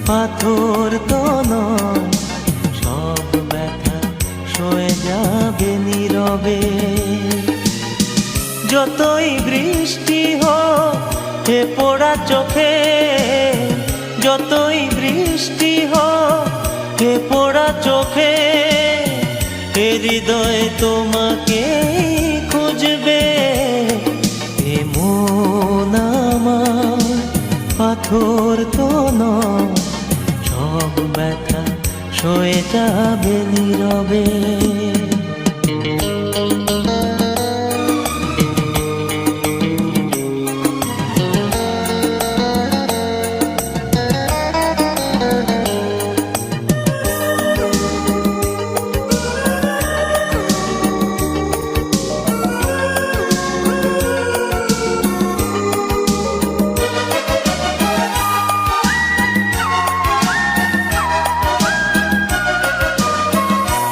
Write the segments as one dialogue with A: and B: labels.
A: পাথর তো নয়, সব ব্যথা সয়ে যাবে নীরবে। যতই বৃষ্টি হোক এ পোড়া চোখে, যতই বৃষ্টি হোক এ পোড়া চোখে, এ হৃদয় তোমাকে খুঁজবে। এ মন আমার পাথর তো নয়, সব ব্যথা সয়ে যাবে নীরবে।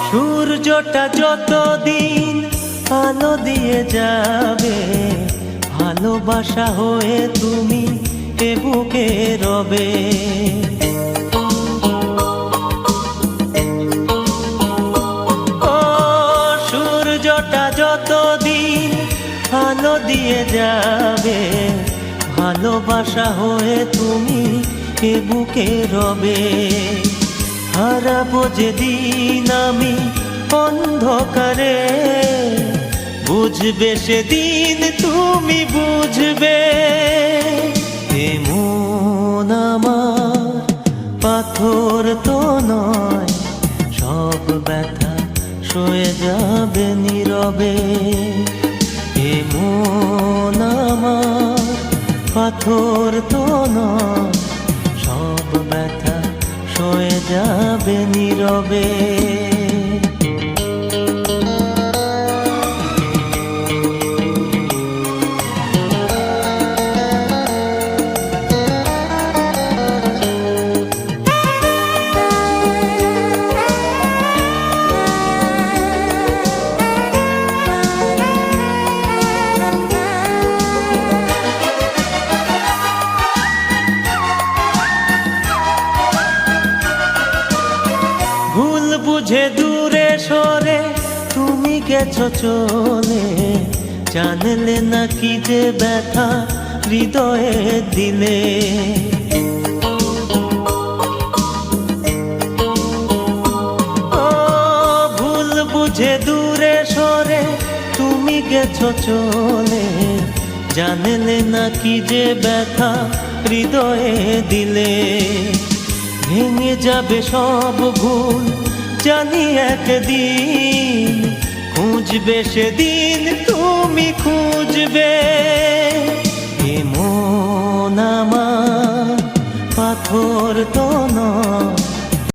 A: সূর্যটা যতদিন আলো দিয়ে যাবে, ভালোবাসা হয়ে তুমি এ বুকে রবে। ও সূর্যটা যতদিন আলো দিয়ে যাবে, ভালোবাসা হয়ে তুমি এ বুকে রবে। হারাবো যেদিন আমি অন্ধকারে, বুঝবে সেদিন তুমি বুঝবে। এ মন আমার পাথর তো নয়, সব ব্যথা সয়ে যাবে নীরবে। এ মন আমার পাথর তো নয়, সব ব্যথা সয়ে যাবে নীরবে। ভুল বুঝে দূরে সরে তুমি গেছো চলে, জানলে না কি যে ব্যথা হৃদয়ে দিলে। ও ভুল বুঝে দূরে সরে তুমি গেছো চলে, জানলে না কি যে ব্যথা হৃদয়ে দিলে। ভেঙে যাবে সব ভুল জানি একদিন, খুঁজবে সেদিন তুমি খুঁজবে। এ মন আমার পাথর তো নয়,